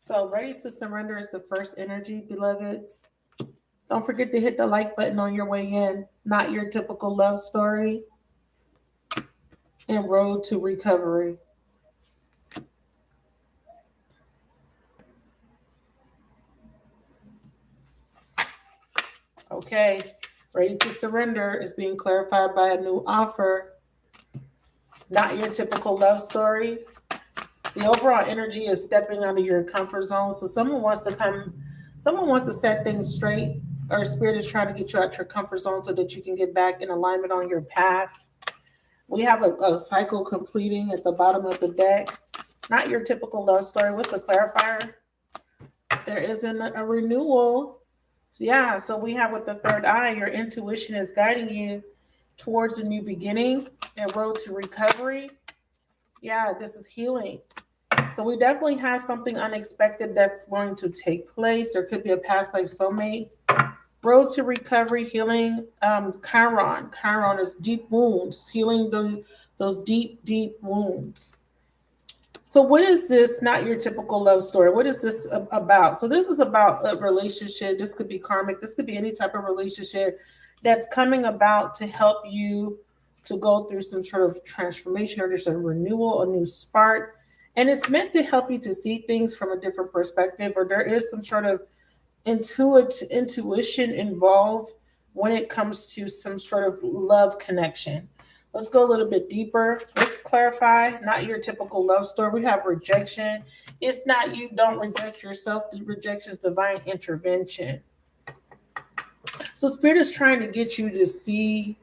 So, ready to surrender is the first energy, beloveds. Don't forget to hit the like button on your way in. Not your typical love story and road to recovery. Okay, ready to surrender is being clarified by a new offer. Not your typical love story. The overall energy is stepping out of your comfort zone. So someone wants to set things straight, or spirit is trying to get you out your comfort zone so that you can get back in alignment on your path. We have a cycle completing at the bottom of the deck. Not your typical love story. What's a clarifier? There isn't a renewal. Yeah, so we have with the third eye, your intuition is guiding you towards a new beginning and road to recovery. Yeah, this is healing. So we definitely have something unexpected that's going to take place. There could be a past life soulmate. Road to recovery, healing. Chiron. Chiron is deep wounds, healing those deep, deep wounds. So what is this? Not your typical love story. What is this about? So this is about a relationship. This could be karmic. This could be any type of relationship that's coming about to help you to go through some sort of transformation, or there's a renewal, a new spark. And it's meant to help you to see things from a different perspective, or there is some sort of intuition involved when it comes to some sort of love connection. Let's go a little bit deeper. Let's clarify. Not your typical love story. We have rejection. It's not you don't reject yourself. The rejection is divine intervention. So spirit is trying to get you to see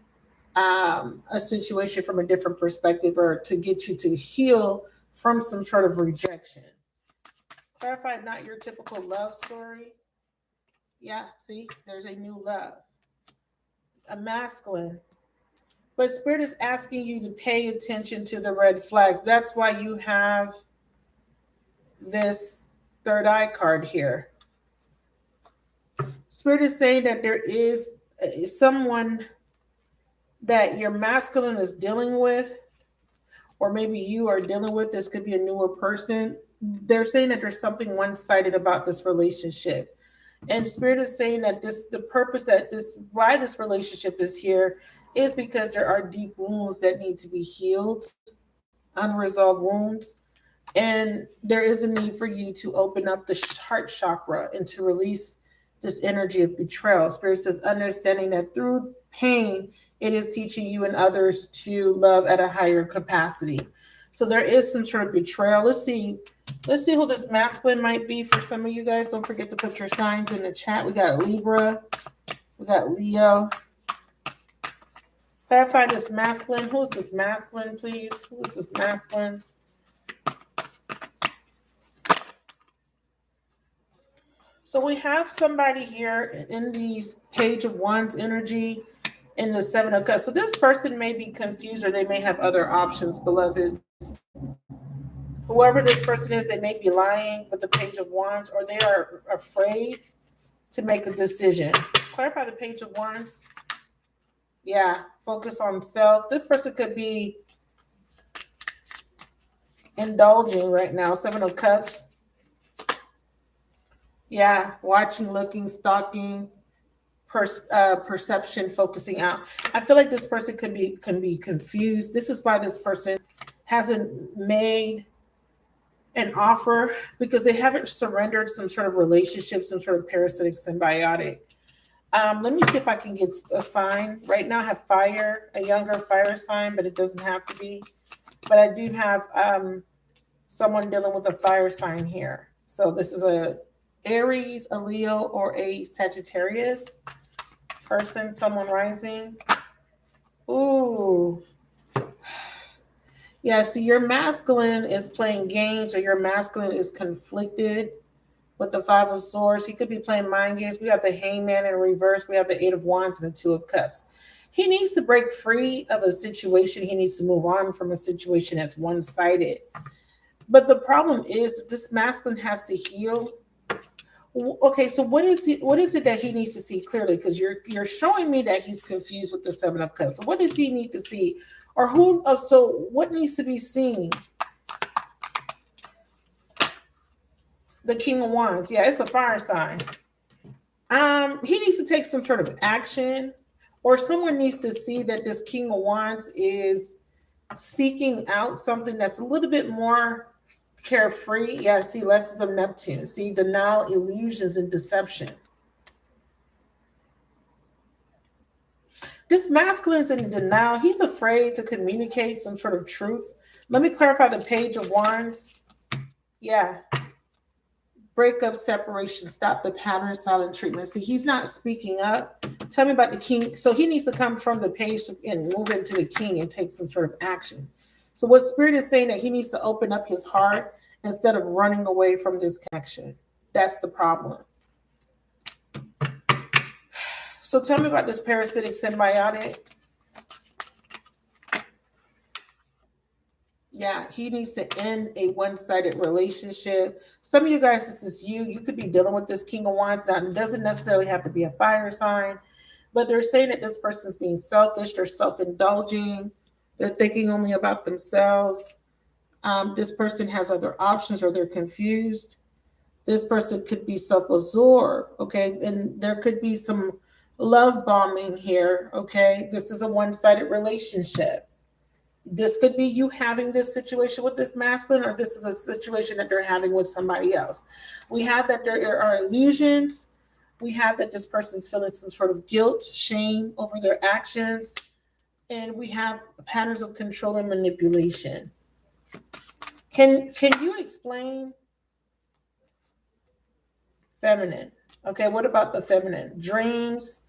a situation from a different perspective, or to get you to heal from some sort of rejection. Clarify. Not your typical love story. Yeah, see, there's a new love, a masculine. But spirit is asking you to pay attention to the red flags. That's why you have this third eye card here. Spirit is saying that there is someone that your masculine is dealing with, or maybe you are dealing with. This could be a newer person. They're saying that there's something one-sided about this relationship. And spirit is saying that the purpose that why this relationship is here is because there are deep wounds that need to be healed, unresolved wounds. And there is a need for you to open up the heart chakra and to release this energy of betrayal. Spirit says, understanding that through pain, it is teaching you and others to love at a higher capacity. So there is some sort of betrayal. Let's see who this masculine might be for some of you guys. Don't forget to put your signs in the chat. We got Libra. We got Leo. Clarify this masculine. Who is this masculine, please? Who is this masculine? So we have somebody here in the Page of Wands energy, in the Seven of Cups. So this person may be confused, or they may have other options, beloveds. Whoever this person is, they may be lying with the Page of Wands, or they are afraid to make a decision. Clarify the Page of Wands. Yeah, focus on self. This person could be indulging right now. Seven of Cups. Yeah, watching, looking, stalking, perception, focusing out. I feel like this person can be confused. This is why this person hasn't made an offer, because they haven't surrendered some sort of relationship, some sort of parasitic symbiotic. Let me see if I can get a sign. Right now I have fire, a younger fire sign, but it doesn't have to be. But I do have someone dealing with a fire sign here. So this is a Aries, a Leo, or a Sagittarius person, someone rising. Ooh. Yeah, so your masculine is playing games, or your masculine is conflicted with the Five of Swords. He could be playing mind games. We have the Hangman in reverse. We have the Eight of Wands and the Two of Cups. He needs to break free of a situation. He needs to move on from a situation that's one-sided. But the problem is this masculine has to heal. Okay, so what is it that he needs to see clearly? Because you're showing me that he's confused with the Seven of Cups. So what does he need to see? Or who? So what needs to be seen? The King of Wands. Yeah, it's a fire sign. He needs to take some sort of action, or someone needs to see that this King of Wands is seeking out something that's a little bit more carefree. Yeah, see, lessons of Neptune. See, denial, illusions, and deception. This masculine's in denial. He's afraid to communicate some sort of truth. Let me clarify the Page of Wands. Yeah. Breakup, separation, stop the pattern, silent treatment. See, he's not speaking up. Tell me about the King. So he needs to come from the Page and move into the King and take some sort of action. So what Spirit is saying that he needs to open up his heart instead of running away from this connection. That's the problem. So tell me about this parasitic symbiotic. Yeah, he needs to end a one-sided relationship. Some of you guys, this is you. You could be dealing with this King of Wands. Now, it doesn't necessarily have to be a fire sign, but they're saying that this person's being selfish. They're self-indulging. They're thinking only about themselves. This person has other options, or they're confused. This person could be self-absorbed, okay? And there could be some love bombing here, okay? This is a one-sided relationship. This could be you having this situation with this masculine, or this is a situation that they're having with somebody else. We have that there are illusions. We have that this person's feeling some sort of guilt, shame over their actions. And we have patterns of control and manipulation. Can you explain feminine? Okay, what about the feminine? Dreams,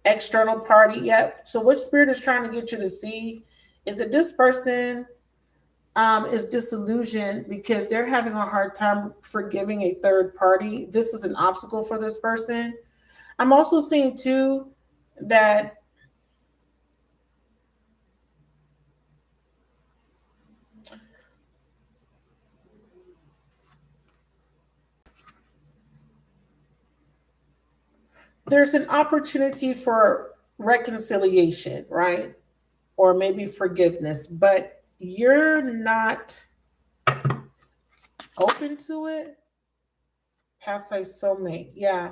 external party. Yep. So what Spirit is trying to get you to see is that this person is disillusioned because they're having a hard time forgiving a third party. This is an obstacle for this person. I'm also seeing too that there's an opportunity for reconciliation, right? Or maybe forgiveness, but you're not open to it. Past life soulmate. Yeah.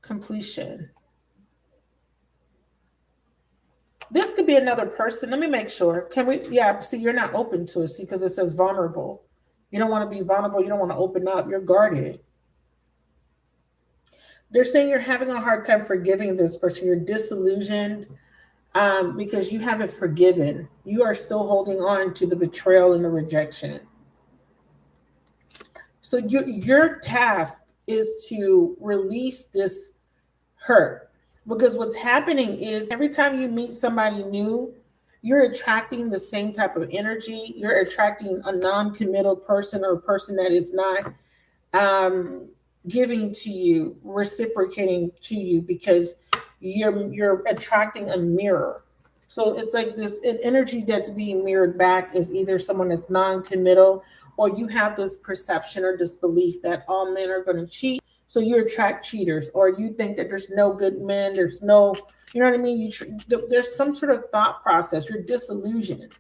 Completion. This could be another person. Let me make sure. Can we? Yeah, see, you're not open to it. See, because it says vulnerable. You don't want to be vulnerable. You don't want to open up. You're guarded. They're saying you're having a hard time forgiving this person. You're disillusioned because you haven't forgiven. You are still holding on to the betrayal and the rejection. So your task is to release this hurt, because what's happening is every time you meet somebody new, you're attracting the same type of energy. You're attracting a non-committal person, or a person that is not giving to you, reciprocating to you, because you're attracting a mirror. So it's like this an energy that's being mirrored back is either someone that's non-committal, or you have this perception or this belief that all men are going to cheat. So you attract cheaters, or you think that there's no good men. There's no, you know what I mean? There's some sort of thought process. You're disillusioned.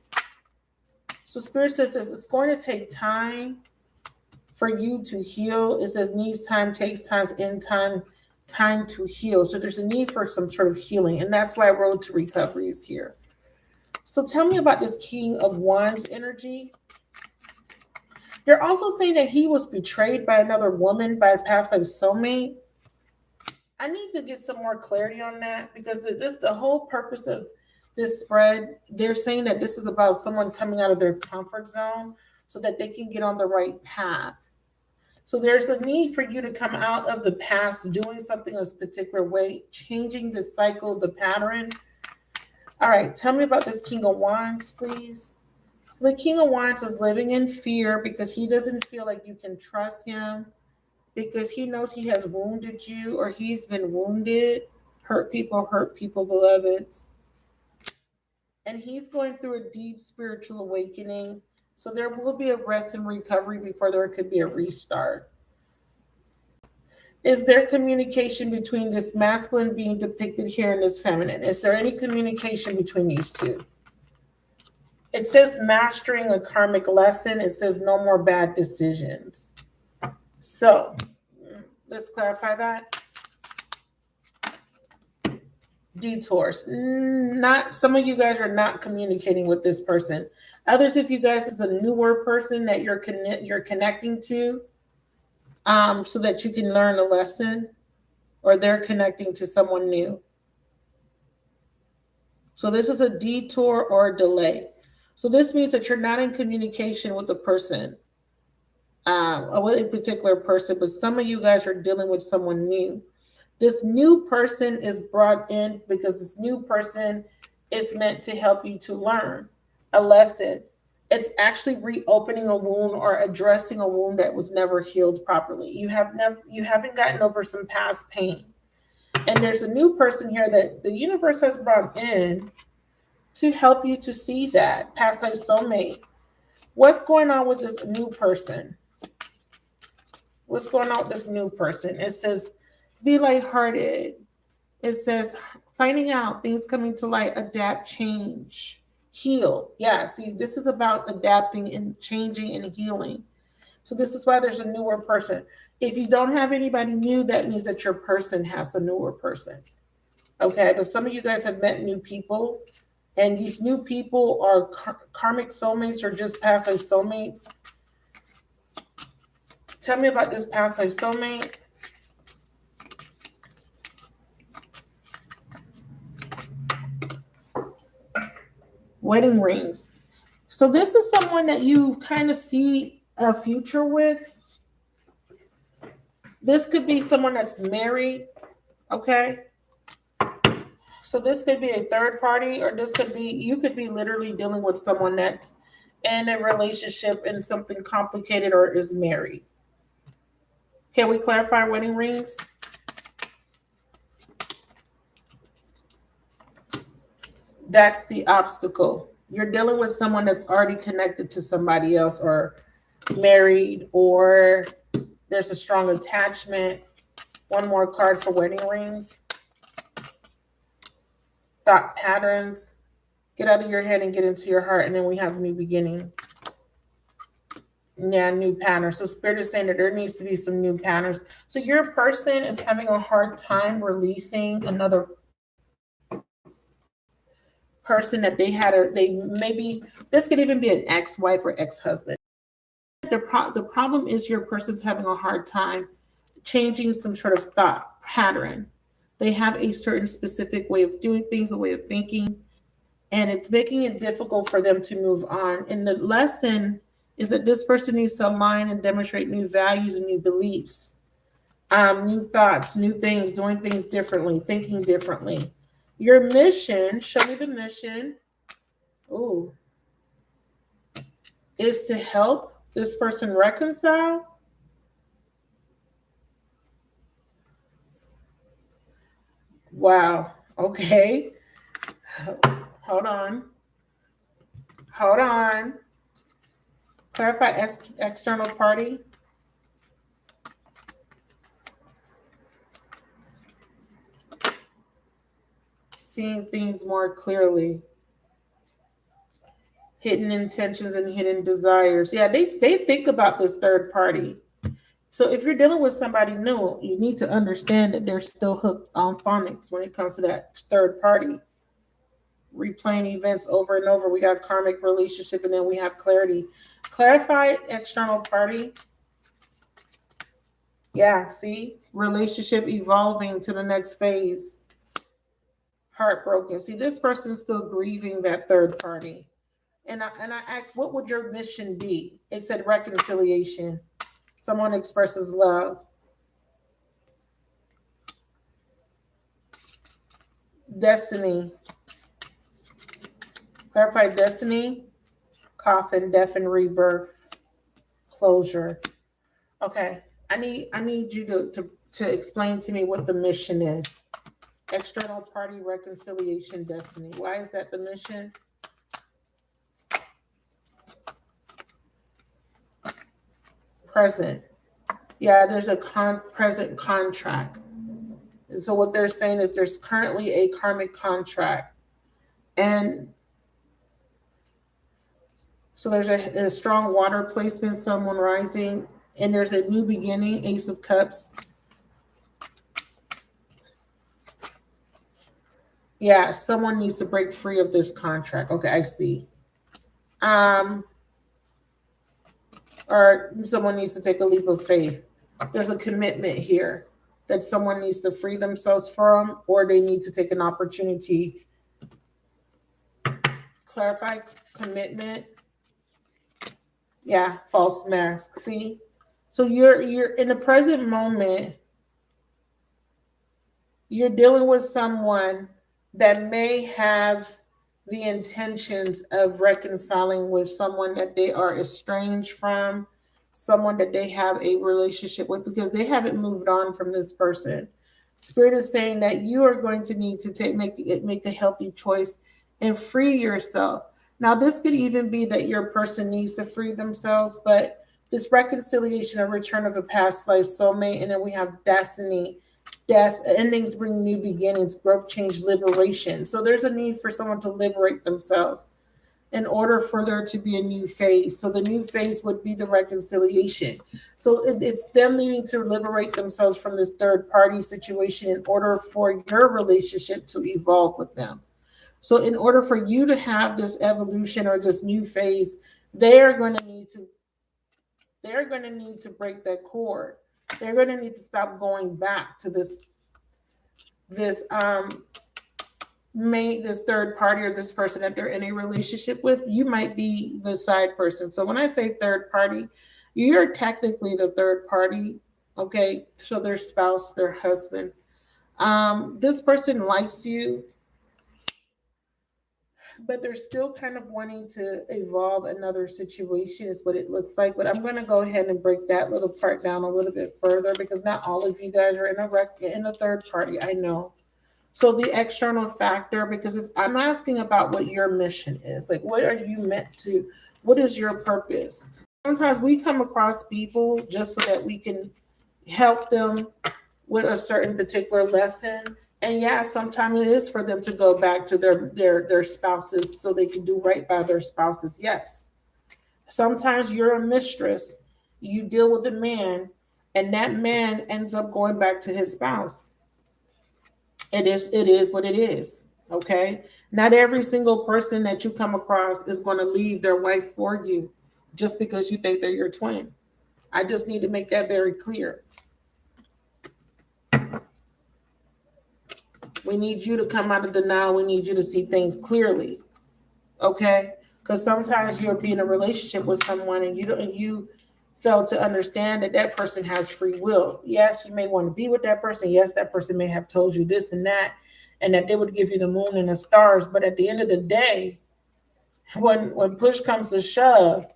So Spirit says this, it's going to take time for you to heal. It says needs time, takes time, in time to heal. So there's a need for some sort of healing. And that's why Road to Recovery is here. So tell me about this King of Wands energy. They're also saying that he was betrayed by another woman, by a past life soulmate. I need to get some more clarity on that, because this the whole purpose of this spread. They're saying that this is about someone coming out of their comfort zone so that they can get on the right path. So there's a need for you to come out of the past, doing something a particular way, changing the cycle, the pattern. All right, tell me about this King of Wands, please. So the King of Wands is living in fear because he doesn't feel like you can trust him, because he knows he has wounded you, or he's been wounded. Hurt people, beloveds. And he's going through a deep spiritual awakening. So there will be a rest and recovery before there could be a restart. Is there communication between this masculine being depicted here and this feminine? Is there any communication between these two? It says mastering a karmic lesson. It says no more bad decisions. So let's clarify that. Detours. Not some of you guys are not communicating with this person. Others of you guys is a newer person that you're connecting to, so that you can learn a lesson, or they're connecting to someone new. So this is a detour or a delay. So this means that you're not in communication with the person, with a particular person, but some of you guys are dealing with someone new. This new person is brought in because this new person is meant to help you to learn a lesson. It's actually reopening a wound or addressing a wound that was never healed properly. You haven't gotten over some past pain. And there's a new person here that the universe has brought in to help you to see that past life soulmate. What's going on with this new person? What's going on with this new person? It says, be lighthearted. It says, finding out, things coming to light, adapt, change, heal. Yeah, see, this is about adapting and changing and healing. So this is why there's a newer person. If you don't have anybody new, that means that your person has a newer person. Okay, but some of you guys have met new people, and these new people are karmic soulmates or just past life soulmates. Tell me about this past life soulmate. Wedding rings. So this is someone that you kind of see a future with. This could be someone that's married, okay? So this could be a third party, or this could be, you could be literally dealing with someone that's in a relationship and something complicated or is married. Can we clarify wedding rings? That's the obstacle. You're dealing with someone that's already connected to somebody else or married, or there's a strong attachment. One more card for wedding rings. Thought patterns. Get out of your head and get into your heart. And then we have new beginning. Yeah, new patterns. So Spirit is saying that there needs to be some new patterns. So your person is having a hard time releasing another person that they had, or they maybe, this could even be an ex-wife or ex-husband. The problem is your person's having a hard time changing some sort of thought pattern. They have a certain specific way of doing things, a way of thinking, and it's making it difficult for them to move on. And the lesson is that this person needs to align and demonstrate new values and new beliefs, new thoughts, new things, doing things differently, thinking differently. Your mission, show me the mission. Ooh, is to help this person reconcile. Wow. Okay. Hold on. Hold on. Clarify external party. Seeing things more clearly. Hidden intentions and hidden desires. Yeah, they think about this third party. So if you're dealing with somebody new, you need to understand that they're still hooked on phonics when it comes to that third party. Replaying events over and over. We got karmic relationship, and then we have clarity. Clarify external party. Yeah, see? Relationship evolving to the next phase. Heartbroken. See, this person's still grieving that third party. And I asked, what would your mission be? It said reconciliation. Someone expresses love. Destiny. Clarify destiny. Coffin, death, and rebirth. Closure. Okay. I need you to explain to me what the mission is. External party, reconciliation, destiny. Why is that the mission? Present. Yeah, there's a present contract. And so what they're saying is there's currently a karmic contract. And So there's a strong water placement, someone rising, and there's a new beginning, Ace of Cups. Yeah, someone needs to break free of this contract. Okay, I see. Or someone needs to take a leap of faith. There's a commitment here that someone needs to free themselves from, or they need to take an opportunity. Clarify commitment. Yeah, false mask. See? So you're in the present moment, you're dealing with someone that may have the intentions of reconciling with someone that they are estranged from, someone that they have a relationship with, because they haven't moved on from this person. Spirit is saying that you are going to need to make a healthy choice and free yourself. Now, this could even be that your person needs to free themselves, but this reconciliation, a return of a past life soulmate, and then we have destiny, death, endings bring new beginnings, growth, change, liberation. So there's a need for someone to liberate themselves in order for there to be a new phase. So the new phase would be the reconciliation. So it's them needing to liberate themselves from this third party situation in order for your relationship to evolve with them. So in order for you to have this evolution or this new phase, they're going to need to break that cord. They're going to need to stop going back to this this third party or this person that they're in a relationship with. You might be the side person. So when I say third party, you're technically the third party. Okay, so their spouse, their husband. This person likes you, but they're still kind of wanting to evolve another situation is what it looks like. But I'm going to go ahead and break that little part down a little bit further, because not all of you guys are in a third party. I know. So the external factor, because I'm asking about what your mission is. Like, what are you meant to, what is your purpose? Sometimes we come across people just so that we can help them with a certain particular lesson. And yeah, sometimes it is for them to go back to their spouses so they can do right by their spouses. Yes. Sometimes you're a mistress. You deal with a man, and that man ends up going back to his spouse. It is what it is. Okay. Not every single person that you come across is going to leave their wife for you just because you think they're your twin. I just need to make that very clear. We need you to come out of denial. We need you to see things clearly. Okay? Because sometimes you'll be in a relationship with someone and you fail to understand that that person has free will. Yes, you may want to be with that person. Yes, that person may have told you this and that they would give you the moon and the stars. But at the end of the day, when push comes to shove,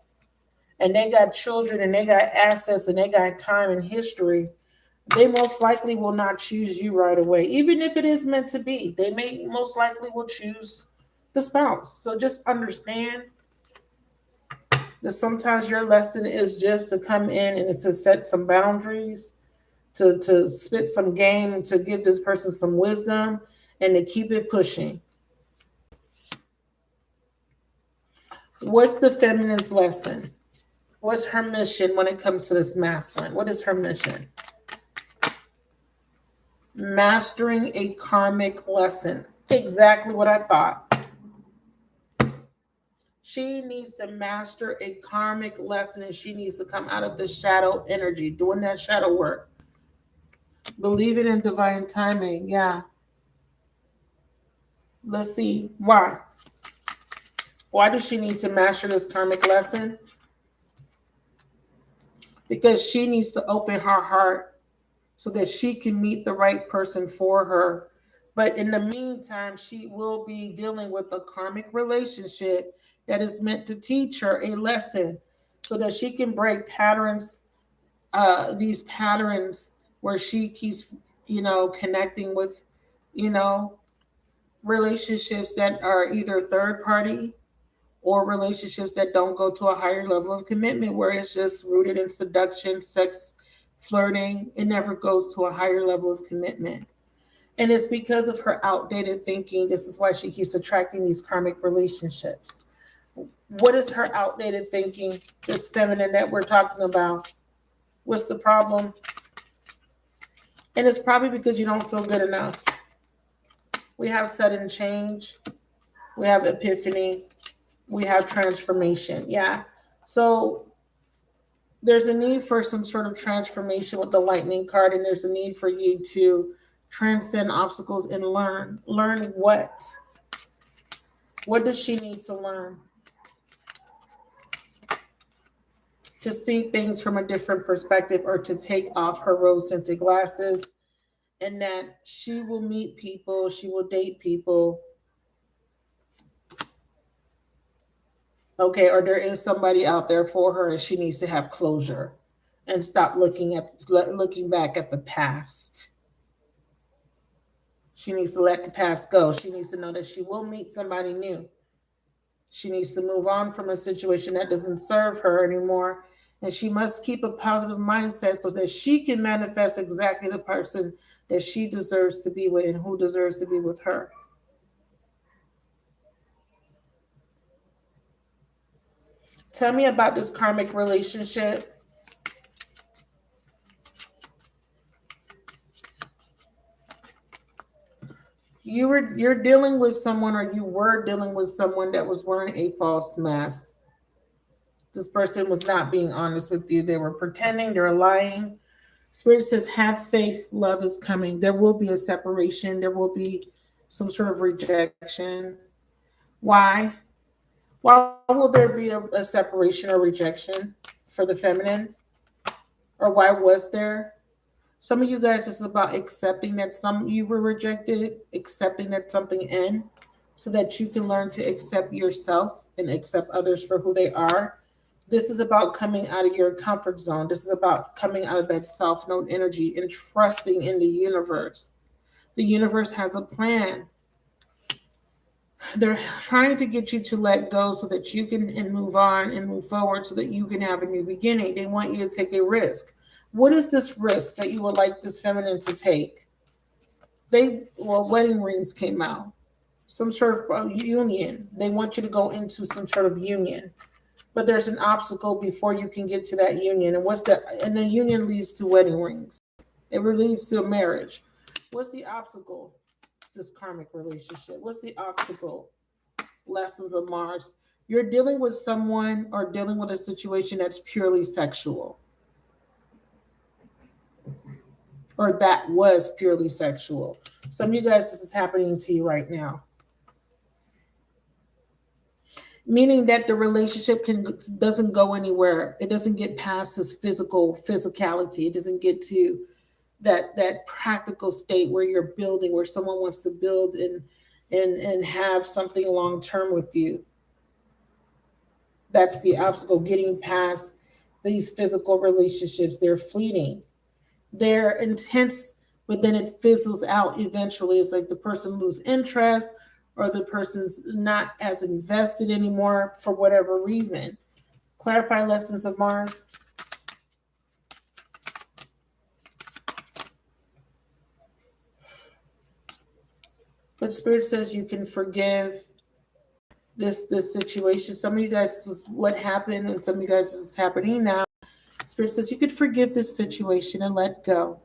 and they got children and they got assets and they got time and history, they most likely will not choose you right away. Even if it is meant to be, they may most likely will choose the spouse. So just understand that sometimes your lesson is just to come in and it's to set some boundaries, to spit some game, to give this person some wisdom, and to keep it pushing. What's the feminine's lesson? What's her mission when it comes to this masculine? What is her mission? Mastering a karmic lesson. Exactly what I thought. She needs to master a karmic lesson, and she needs to come out of the shadow energy, doing that shadow work. Believing in divine timing. Yeah. Let's see. Why? Why does she need to master this karmic lesson? Because she needs to open her heart so that she can meet the right person for her. But in the meantime, she will be dealing with a karmic relationship that is meant to teach her a lesson so that she can break patterns, these patterns where she keeps, connecting with, relationships that are either third party or relationships that don't go to a higher level of commitment, where it's just rooted in seduction, sex, flirting. It never goes to a higher level of commitment. And it's because of her outdated thinking. This is why she keeps attracting these karmic relationships. What is her outdated thinking, this feminine that we're talking about? What's the problem? And it's probably because you don't feel good enough. We have sudden change. We have epiphany. We have transformation. Yeah. So there's a need for some sort of transformation with the lightning card, and there's a need for you to transcend obstacles and learn. Learn what? What does she need to learn? To see things from a different perspective, or to take off her rose-tinted glasses, and that she will meet people, she will date people. Okay, or there is somebody out there for her, and she needs to have closure and stop looking back at the past. She needs to let the past go. She needs to know that she will meet somebody new. She needs to move on from a situation that doesn't serve her anymore. And she must keep a positive mindset so that she can manifest exactly the person that she deserves to be with and who deserves to be with her. Tell me about this karmic relationship. You're dealing with someone, or you were dealing with someone that was wearing a false mask. This person was not being honest with you. They were pretending, they're lying. Spirit says, have faith, love is coming. There will be a separation. There will be some sort of rejection. Why? Why will there be a separation or rejection for the feminine? Or why was there? Some of you guys, it's about accepting that you were rejected, accepting that something in, so that you can learn to accept yourself and accept others for who they are. This is about coming out of your comfort zone. This is about coming out of that self-known energy and trusting in the universe. The universe has a plan. They're trying to get you to let go so that you can and move on and move forward so that you can have a new beginning. They want you to take a risk. What is this risk that you would like this feminine to take? Wedding rings came out. Some sort of union. They want you to go into some sort of union. But there's an obstacle before you can get to that union. And the union leads to wedding rings. It leads to a marriage. What's the obstacle? It's this karmic relationship. What's the obstacle? Lessons of Mars. You're dealing with someone or dealing with a situation that's purely sexual. Or that was purely sexual. Some of you guys, this is happening to you right now. Meaning that the relationship doesn't go anywhere. It doesn't get past this physicality. It doesn't get to that practical state where you're building, where someone wants to build and have something long term with you. That's the obstacle, getting past these physical relationships. They're fleeting. They're intense, but then it fizzles out eventually. It's like the person loses interest, or the person's not as invested anymore for whatever reason. Clarify lessons of Mars. But Spirit says you can forgive this situation. Some of you guys, this is what happened, and some of you guys, this is happening now. Spirit says you could forgive this situation and let go.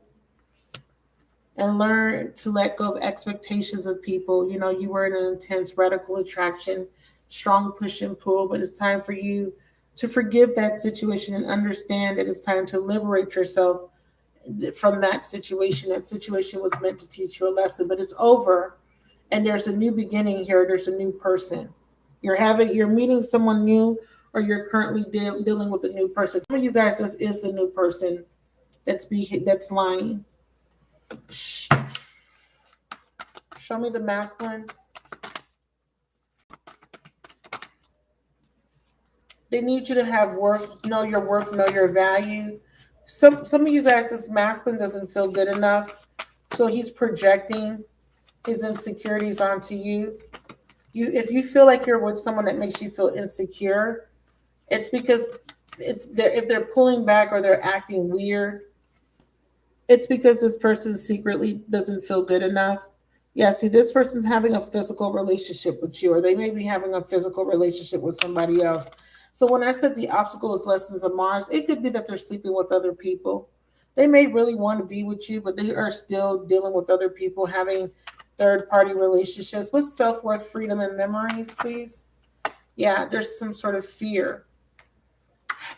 And learn to let go of expectations of people. You know, you were in an intense radical attraction, strong push and pull, but it's time for you to forgive that situation and understand that it's time to liberate yourself from that situation. That situation was meant to teach you a lesson, but it's over. And there's a new beginning here. There's a new person. You're meeting someone new, or you're currently dealing with a new person. Some of you guys, this is the new person that's lying. Show me the masculine. They need you to have worth, know your worth, know your value. Some of you guys, this masculine doesn't feel good enough, so he's projecting his insecurities onto you. If you feel like you're with someone that makes you feel insecure, it's because if they're pulling back or they're acting weird, it's because this person secretly doesn't feel good enough. Yeah, see, this person's having a physical relationship with you, or they may be having a physical relationship with somebody else. So when I said the obstacle is lessons of Mars, it could be that they're sleeping with other people. They may really want to be with you, but they are still dealing with other people, having third party relationships. What's self worth, freedom, and memories, please? Yeah, there's some sort of fear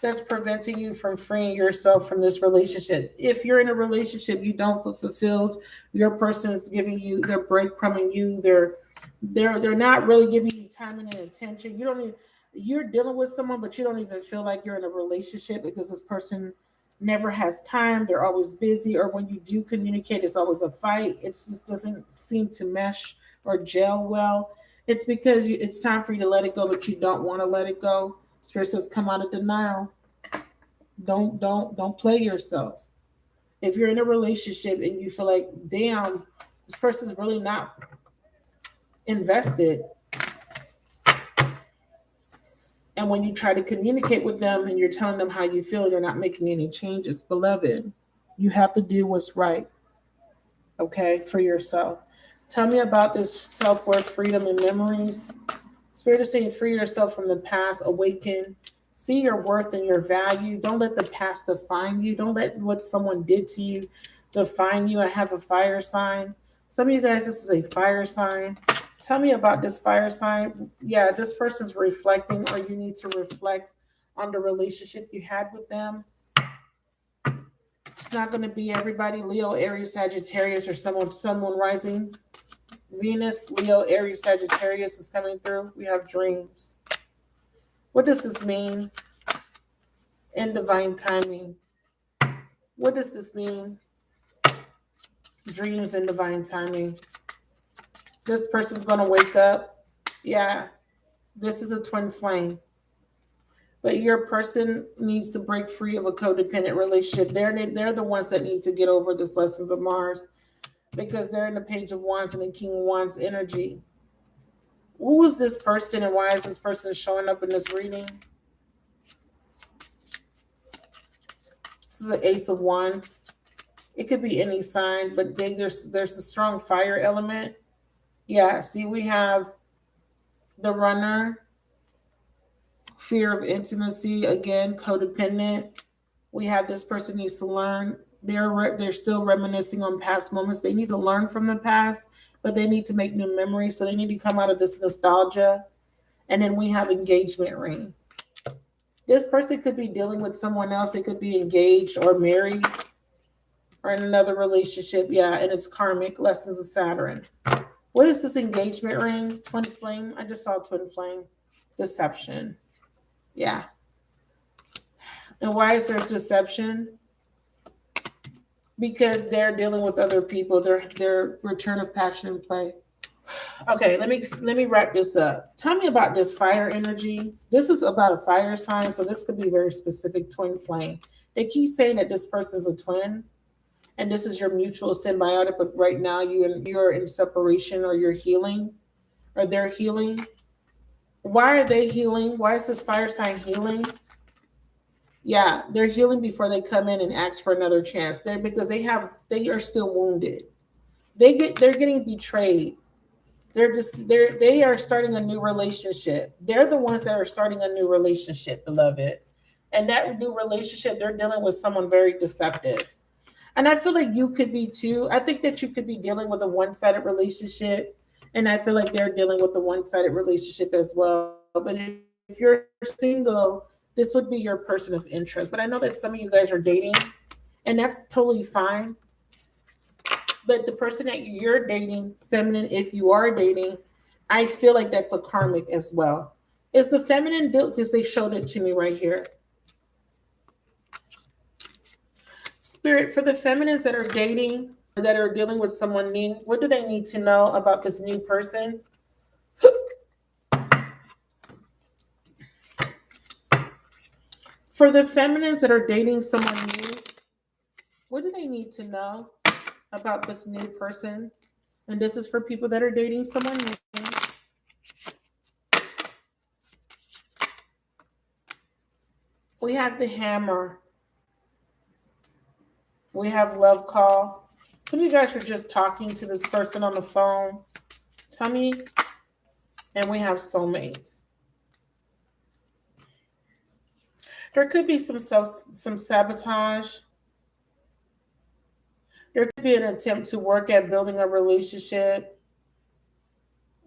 that's preventing you from freeing yourself from this relationship. If you're in a relationship, you don't feel fulfilled. Your person is giving you, they're breadcrumbing you. They're not really giving you time and attention. You don't even, you're dealing with someone, but you don't even feel like you're in a relationship because this person never has time. They're always busy, or when you do communicate, it's always a fight. It just doesn't seem to mesh or gel well. It's because it's time for you to let it go, but you don't want to let it go. Spirit says, come out of denial. Don't play yourself. If you're in a relationship and you feel like, damn, this person's really not invested, and when you try to communicate with them and you're telling them how you feel, you're not making any changes, beloved, you have to do what's right, okay, for yourself. Tell me about this self-worth, freedom, and memories. Spirit is saying, free yourself from the past, awaken, see your worth and your value. Don't let the past define you. Don't let what someone did to you define you. I have a fire sign. Some of you guys, this is a fire sign. Tell me about this fire sign. Yeah, this person's reflecting, or you need to reflect on the relationship you had with them. It's not going to be everybody. Leo, Aries, Sagittarius, or someone rising. Venus, Leo, Aries, Sagittarius is coming through. We have dreams. What does this mean in divine timing? What does this mean? Dreams in divine timing. This person's going to wake up. Yeah, this is a twin flame. But your person needs to break free of a codependent relationship. They're the ones that need to get over this lessons of Mars, because they're in the Page of Wands and the King of Wands energy. Who is this person, and why is this person showing up in this reading? This is an Ace of Wands. It could be any sign, but there's a strong fire element. Yeah, see, we have the Runner, fear of intimacy, again, codependent. We have this person needs to learn. They're still reminiscing on past moments. They need to learn from the past, but they need to make new memories. So they need to come out of this nostalgia. And then we have engagement ring. This person could be dealing with someone else. They could be engaged or married or in another relationship. Yeah, and it's karmic, lessons of Saturn. What is this engagement ring? Twin flame. I just saw twin flame. Deception. Yeah. And why is there deception? Because they're dealing with other people. Their return of passion and play. Okay, let me wrap this up. Tell me about this fire energy. This is about a fire sign, so this could be very specific. Twin flame. They keep saying that this person's a twin, and this is your mutual symbiotic. But right now, you're in separation, or you're healing, or they're healing. Why are they healing? Why is this fire sign healing? Yeah, they're healing before they come in and ask for another chance. Because they are still wounded. They're getting betrayed. They are starting a new relationship. They're the ones that are starting a new relationship, beloved. And that new relationship, they're dealing with someone very deceptive. And I feel like you could be too. I think that you could be dealing with a one-sided relationship. And I feel like they're dealing with a one-sided relationship as well. But if you're single, this would be your person of interest. But I know that some of you guys are dating, and that's totally fine. But the person that you're dating, feminine, if you are dating, I feel like that's a karmic as well. Is the feminine built? Because they showed it to me right here. Spirit, for the feminines that are dating, that are dealing with someone new, what do they need to know about this new person? For the feminines that are dating someone new, what do they need to know about this new person? And this is for people that are dating someone new. We have the Hammer. We have Love Call. Some of you guys are just talking to this person on the phone. Tell me. And we have soulmates. There could be some sabotage. There could be an attempt to work at building a relationship.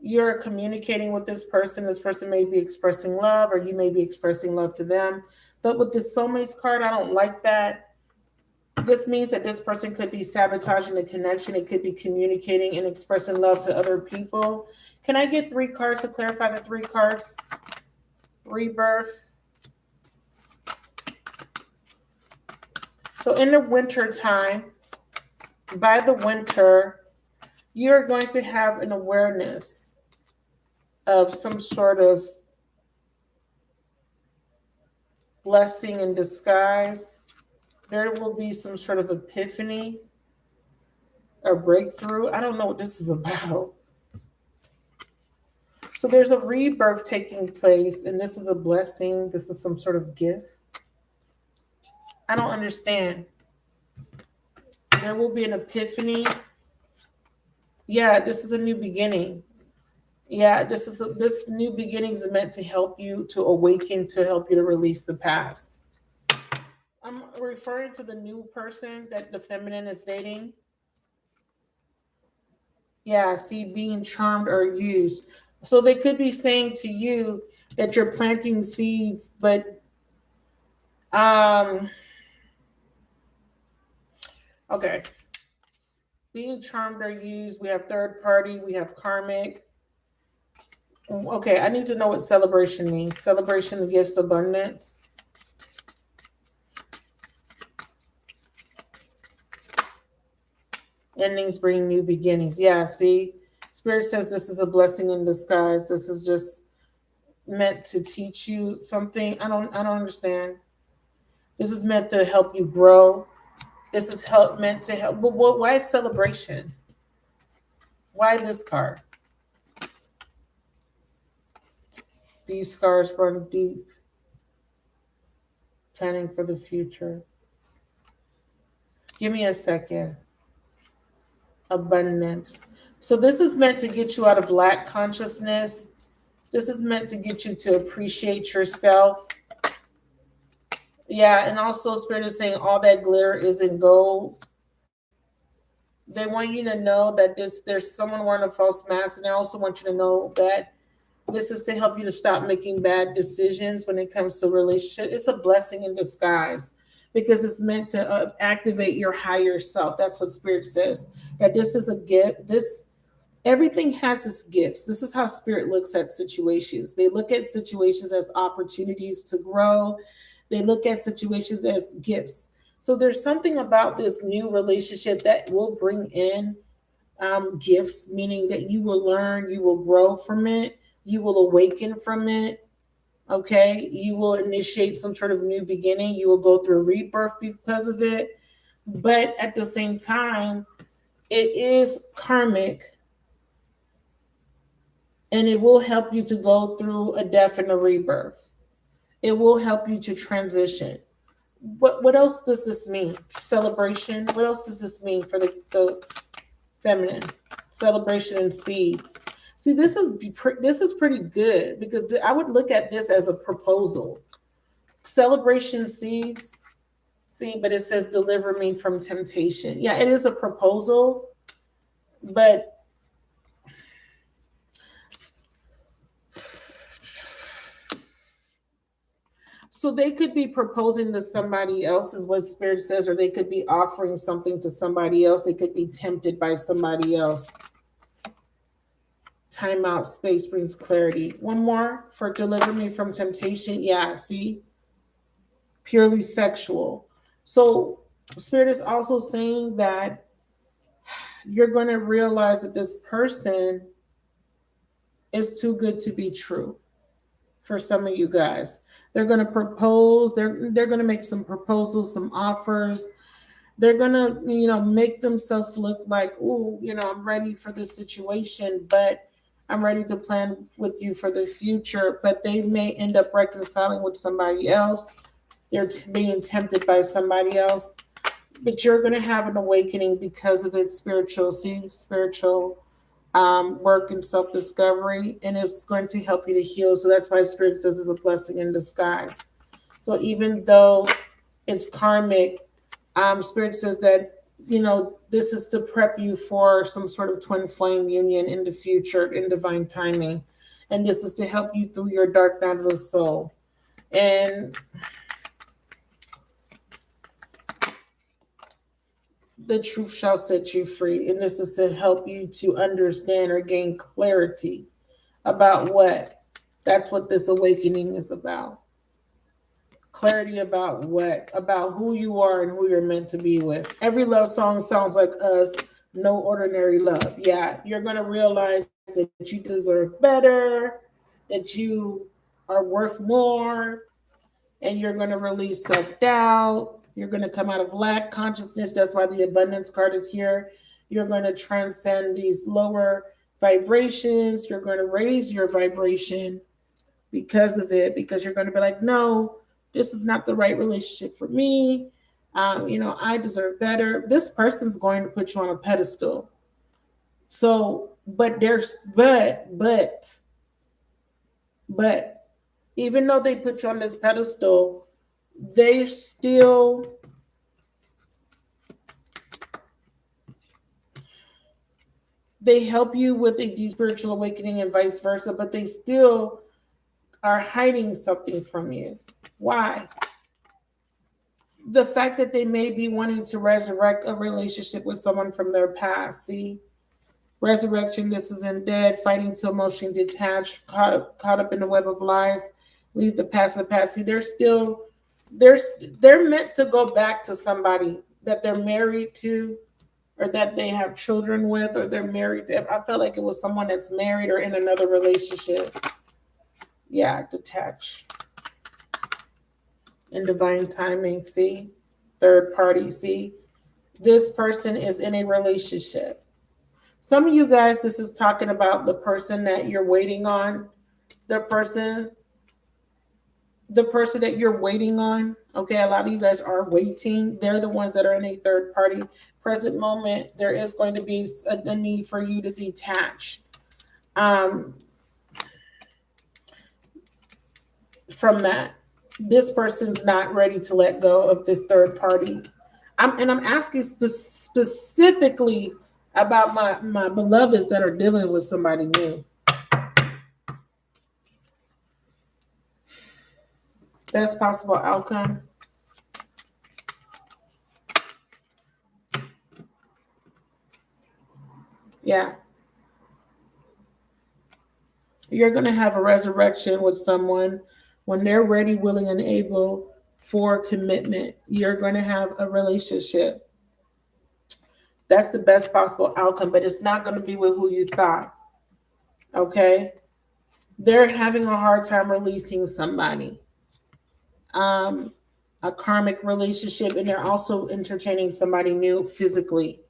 You're communicating with this person. This person may be expressing love, or you may be expressing love to them. But with the soulmates card, I don't like that. This means that this person could be sabotaging the connection. It could be communicating and expressing love to other people. Can I get 3 cards to clarify the 3 cards? Rebirth. So in the winter time, by the winter, you're going to have an awareness of some sort of blessing in disguise. There will be some sort of epiphany or breakthrough. I don't know what this is about. So there's a rebirth taking place, and this is a blessing. This is some sort of gift. I don't understand. There will be an epiphany. Yeah, this is a new beginning. Yeah, this new beginning is meant to help you to awaken, to help you to release the past. I'm referring to the new person that the feminine is dating. Yeah, see, being charmed or used. So they could be saying to you that you're planting seeds, but okay. Being charmed or used, we have third party, we have karmic. Okay, I need to know what celebration means. Celebration gives abundance. Endings bring new beginnings. Yeah, see, Spirit says this is a blessing in disguise. This is just meant to teach you something. I don't understand. This is meant to help you grow. This is meant to help. But why celebration? Why this card? These scars run deep. Planning for the future. Give me a second. Abundance. So this is meant to get you out of lack consciousness. This is meant to get you to appreciate yourself. Yeah, and also Spirit is saying all that glitter isn't gold. They want you to know that there's someone wearing a false mask, and they also want you to know that this is to help you to stop making bad decisions when it comes to relationship. It's a blessing in disguise because it's meant to activate your higher self. That's what Spirit says. That this is a gift. Everything has its gifts. This is how Spirit looks at situations. They look at situations as opportunities to grow. They look at situations as gifts. So there's something about this new relationship that will bring in gifts, meaning that you will learn, you will grow from it, you will awaken from it. Okay, you will initiate some sort of new beginning. You will go through a rebirth because of it. But at the same time, it is karmic, and it will help you to go through a death and a rebirth. It will help you to transition. What else does this mean? Celebration. What else does this mean for the feminine? Celebration and seeds. See, this is pretty good because I would look at this as a proposal. Celebration seeds. See, but it says deliver me from temptation. Yeah, it is a proposal, but so they could be proposing to somebody else is what Spirit says, or they could be offering something to somebody else. They could be tempted by somebody else. Time out, space brings clarity. One more for deliver me from temptation. Yeah, see? Purely sexual. So Spirit is also saying that you're going to realize that this person is too good to be true. For some of you guys, they're going to propose. They're going to make some proposals, some offers. They're going to, make themselves look like, oh, I'm ready for this situation, but I'm ready to plan with you for the future. But they may end up reconciling with somebody else. They're being tempted by somebody else. but you're going to have an awakening because of its spiritual work and self-discovery, and it's going to help you to heal. So that's why Spirit says it's a blessing in disguise. So even though it's karmic, Spirit says that, this is to prep you for some sort of twin flame union in the future in divine timing. And this is to help you through your dark night of the soul. And the truth shall set you free. And this is to help you to understand or gain clarity about what? That's what this awakening is about. Clarity about what? About who you are and who you're meant to be with. Every love song sounds like us. No ordinary love. Yeah, you're going to realize that you deserve better, that you are worth more, and you're going to release self-doubt. You're going to come out of lack consciousness. That's why the abundance card is here. You're going to transcend these lower vibrations. You're going to raise your vibration because of it, because you're going to be like, no, this is not the right relationship for me. I deserve better. This person's going to put you on a pedestal. So, but even though they put you on this pedestal, they help you with a deep spiritual awakening and vice versa, but they still are hiding something from you. Why? The fact that they may be wanting to resurrect a relationship with someone from their past. See? Resurrection, this is in dead, fighting to emotionally detached, caught up in the web of lies, leave the past in the past. See, they're meant to go back to somebody that they're married to, or that they have children with, or they're married to. I felt like it was someone that's married or in another relationship. Yeah, detach. In divine timing, see? Third party, see? This person is in a relationship. Some of you guys, this is talking about the person that you're waiting on. The person that you're waiting on. Okay, a lot of you guys are waiting. They're the ones that are in a third party. Present moment, there is going to be a need for you to detach from that. This person's not ready to let go of this third party. I'm asking specifically about my beloveds that are dealing with somebody new. Best possible outcome. Yeah. You're going to have a resurrection with someone when they're ready, willing, and able for commitment. You're going to have a relationship. That's the best possible outcome, but it's not going to be with who you thought. Okay? They're having a hard time releasing somebody. A karmic relationship, and they're also entertaining somebody new physically.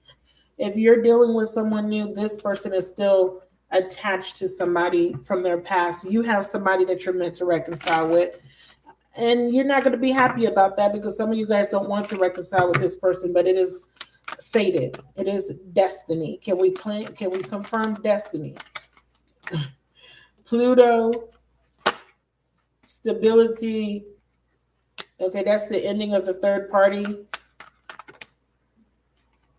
If you're dealing with someone new, this person is still attached to somebody from their past. You have somebody that you're meant to reconcile with. And you're not going to be happy about that because some of you guys don't want to reconcile with this person, but it is fated. It is destiny. Can we confirm destiny? Pluto, stability. Okay, that's the ending of the third party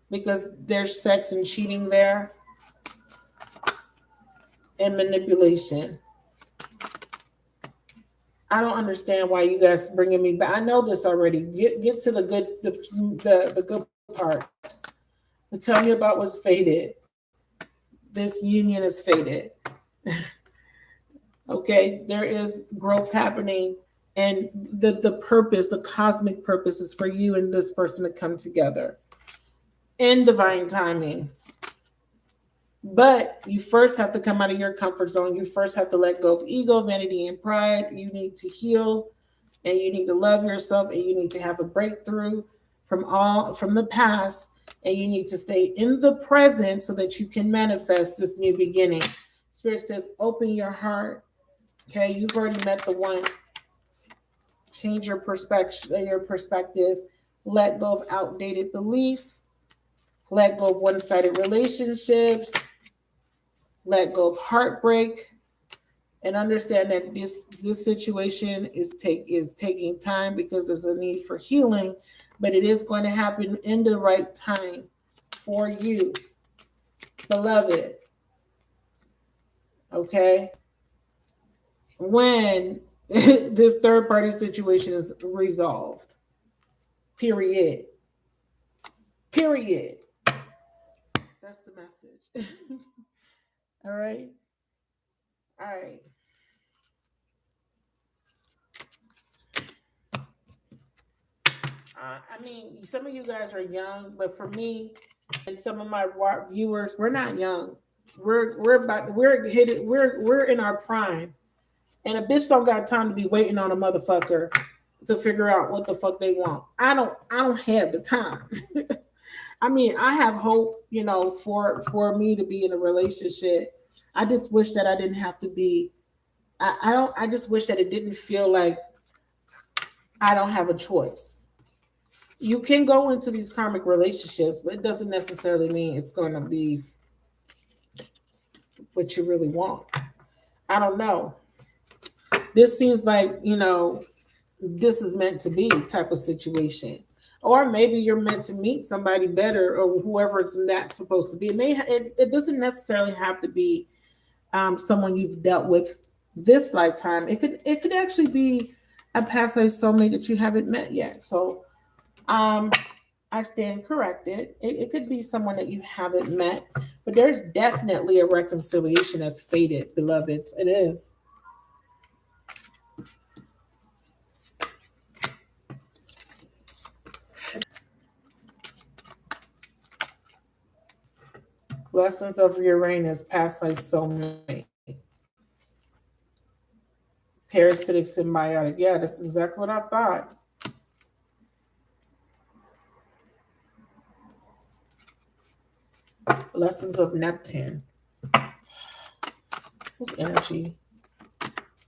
because there's sex and cheating there and manipulation. I don't understand why you guys bringing me back. I know this already. Get to the good parts. But tell me about what's fated. This union is fated. Okay, there is growth happening, and the purpose, the cosmic purpose, is for you and this person to come together in divine timing. But you first have to come out of your comfort zone. You first have to let go of ego, vanity, and pride. You need to heal, and you need to love yourself, and you need to have a breakthrough from the past, and you need to stay in the present so that you can manifest this new beginning. Spirit says, open your heart. Okay, you've already met the one. Change your perspective. Let go of outdated beliefs. Let go of one-sided relationships. Let go of heartbreak. And understand that this situation is taking time because there's a need for healing, but it is going to happen in the right time for you, beloved. Okay? When this third party situation is resolved. Period. Period. That's the message. All right. All right. I mean, some of you guys are young, but for me and some of my viewers, we're not young. We're in our prime, and a bitch don't got time to be waiting on a motherfucker to figure out what the fuck they want. I don't have the time. I mean, I have hope, for me to be in a relationship. I just wish that I didn't have to be. I don't. I just wish that it didn't feel like I don't have a choice. You can go into these karmic relationships, but it doesn't necessarily mean it's going to be what you really want. I don't know. This seems like, this is meant to be type of situation. Or maybe you're meant to meet somebody better or whoever it's not supposed to be. It doesn't necessarily have to be someone you've dealt with this lifetime. It could actually be a past life soulmate that you haven't met yet. So I stand corrected. It could be someone that you haven't met, but there's definitely a reconciliation that's fated, beloveds. It is. Lessons of Uranus, past life soulmate. Parasitic symbiotic. Yeah, that's exactly what I thought. Lessons of Neptune. Whose energy?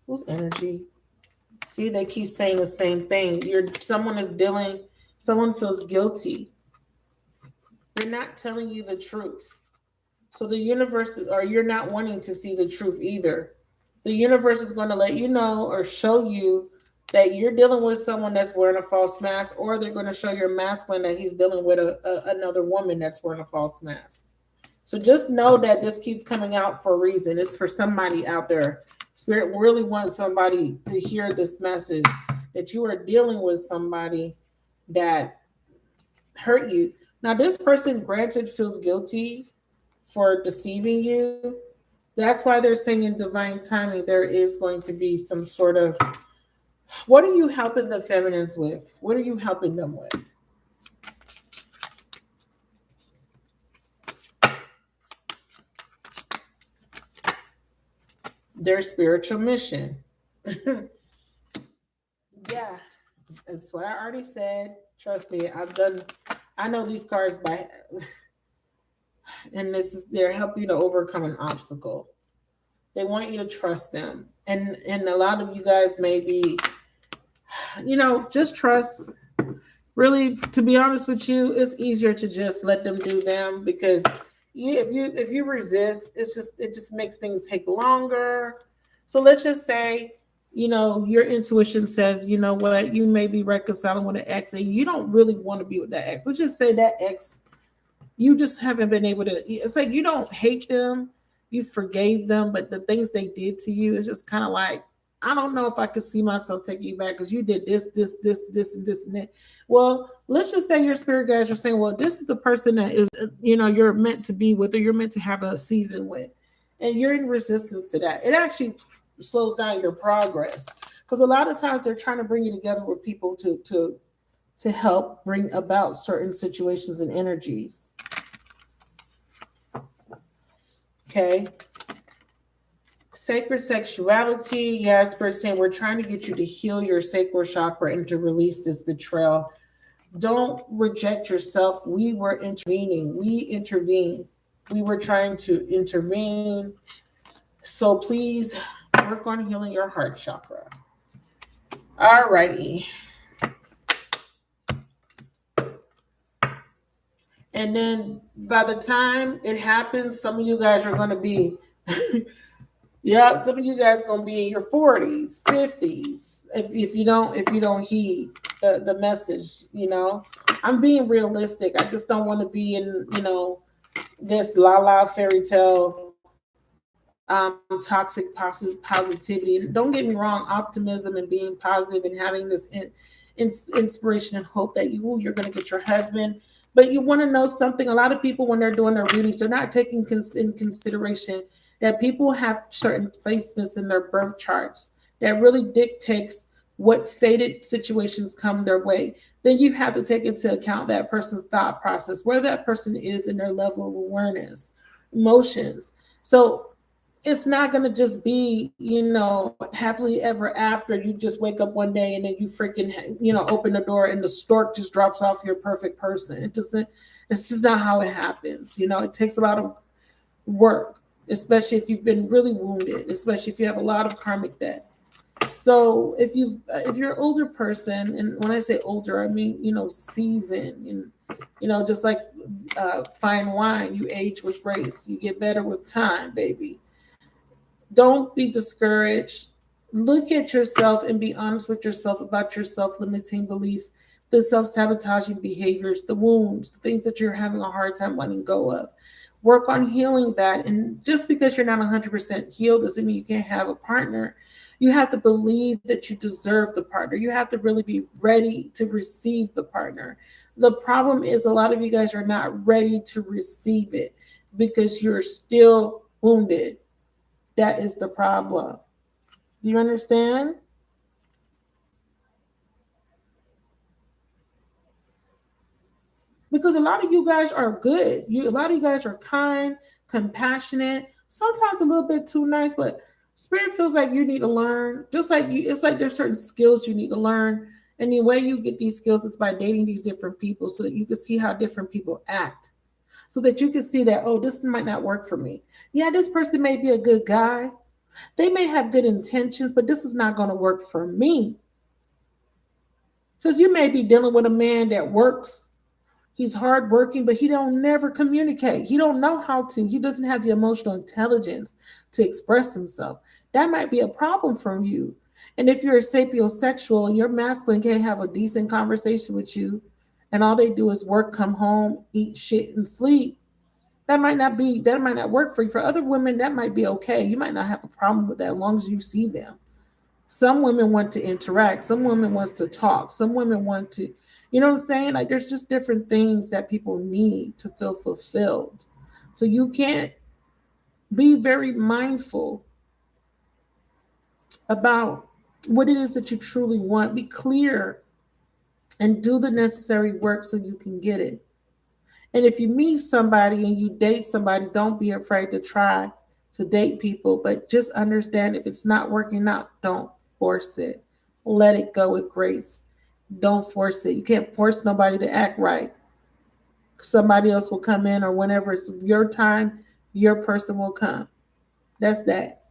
Whose energy? See, they keep saying the same thing. Someone feels guilty. They're not telling you the truth. So the universe, or you're not wanting to see the truth either. The universe is going to let you know or show you that you're dealing with someone that's wearing a false mask, or they're going to show your masculine that he's dealing with another woman that's wearing a false mask. So just know that this keeps coming out for a reason. It's for somebody out there. Spirit really wants somebody to hear this message that you are dealing with somebody that hurt you. Now, this person, granted, feels guilty for deceiving you. That's why they're saying in divine timing there is going to be some sort of. What are you helping the feminines with? What are you helping them with? Their spiritual mission. Yeah, that's what I already said. Trust me, I know these cards by, and they're helping you to overcome an obstacle. They want you to trust them, and a lot of you guys may be, just trust. Really, to be honest with you, it's easier to just let them do them because if you resist, it just makes things take longer. So let's just say, your intuition says, you know what, you may be reconciling with an ex and you don't really want to be with that ex. Let's just say that ex, you just haven't been able to. It's like you don't hate them, you forgave them, but the things they did to you, it's just kind of like, I don't know if I could see myself taking you back because you did this, and this, and that. Well, let's just say your spirit guides are saying, well, this is the person that is, you're meant to be with, or you're meant to have a season with, and you're in resistance to that. It actually slows down your progress because a lot of times they're trying to bring you together with people to help bring about certain situations and energies. Okay. Sacred sexuality. Yeah, Spirit saying we're trying to get you to heal your sacral chakra and to release this betrayal. Don't reject yourself. We were intervening. We intervened. We were trying to intervene. So please work on healing your heart chakra. All righty. And then by the time it happens, some of you guys are going to be, yeah, some of you guys are going to be in your 40s, 50s. If you don't heed the message, I'm being realistic. I just don't want to be in, this la la fairy tale toxic positivity. And don't get me wrong, optimism and being positive and having this inspiration and hope that you're going to get your husband. But you want to know something? A lot of people, when they're doing their readings, they're not taking in consideration that people have certain placements in their birth charts that really dictates what fated situations come their way. Then you have to take into account that person's thought process, where that person is in their level of awareness, emotions. So it's not going to just be, happily ever after. You just wake up one day and then you freaking, open the door and the stork just drops off your perfect person. It's just not how it happens. It takes a lot of work, especially if you've been really wounded, especially if you have a lot of karmic debt. So if you're an older person, and when I say older, I mean, seasoned, and, just like fine wine, you age with grace, you get better with time, baby. Don't be discouraged. Look at yourself and be honest with yourself about your self limiting beliefs, the self sabotaging behaviors, the wounds, the things that you're having a hard time letting go of. Work on healing that. And just because you're not 100% healed doesn't mean you can't have a partner. You have to believe that you deserve the partner. You have to really be ready to receive the partner. The problem is, a lot of you guys are not ready to receive it because you're still wounded. That is the problem. Do you understand? Because a lot of you guys are good. A lot of you guys are kind, compassionate, sometimes a little bit too nice, but spirit feels like you need to learn. Just like it's like there's certain skills you need to learn. And the way you get these skills is by dating these different people so that you can see how different people act. So that you can see that, oh, this might not work for me. Yeah, this person may be a good guy. They may have good intentions, but this is not going to work for me. So you may be dealing with a man that works. He's hardworking, but he don't never communicate. He don't know how to. He doesn't have the emotional intelligence to express himself. That might be a problem for you. And if you're a sapiosexual and your masculine can't have a decent conversation with you, and all they do is work, come home, eat shit, and sleep, that might not work for you. For other women, that might be okay. You might not have a problem with that as long as you see them. Some women want to interact. Some women wants to talk. Some women want to, you know what I'm saying? Like there's just different things that people need to feel fulfilled. So you can't be very mindful about what it is that you truly want. Be clear and do the necessary work so you can get it. And if you meet somebody and you date somebody, don't be afraid to try to date people, but just understand if it's not working out, don't force it. Let it go with grace. Don't force it. You can't force nobody to act right. Somebody else will come in, or whenever it's your time, your person will come. That's that.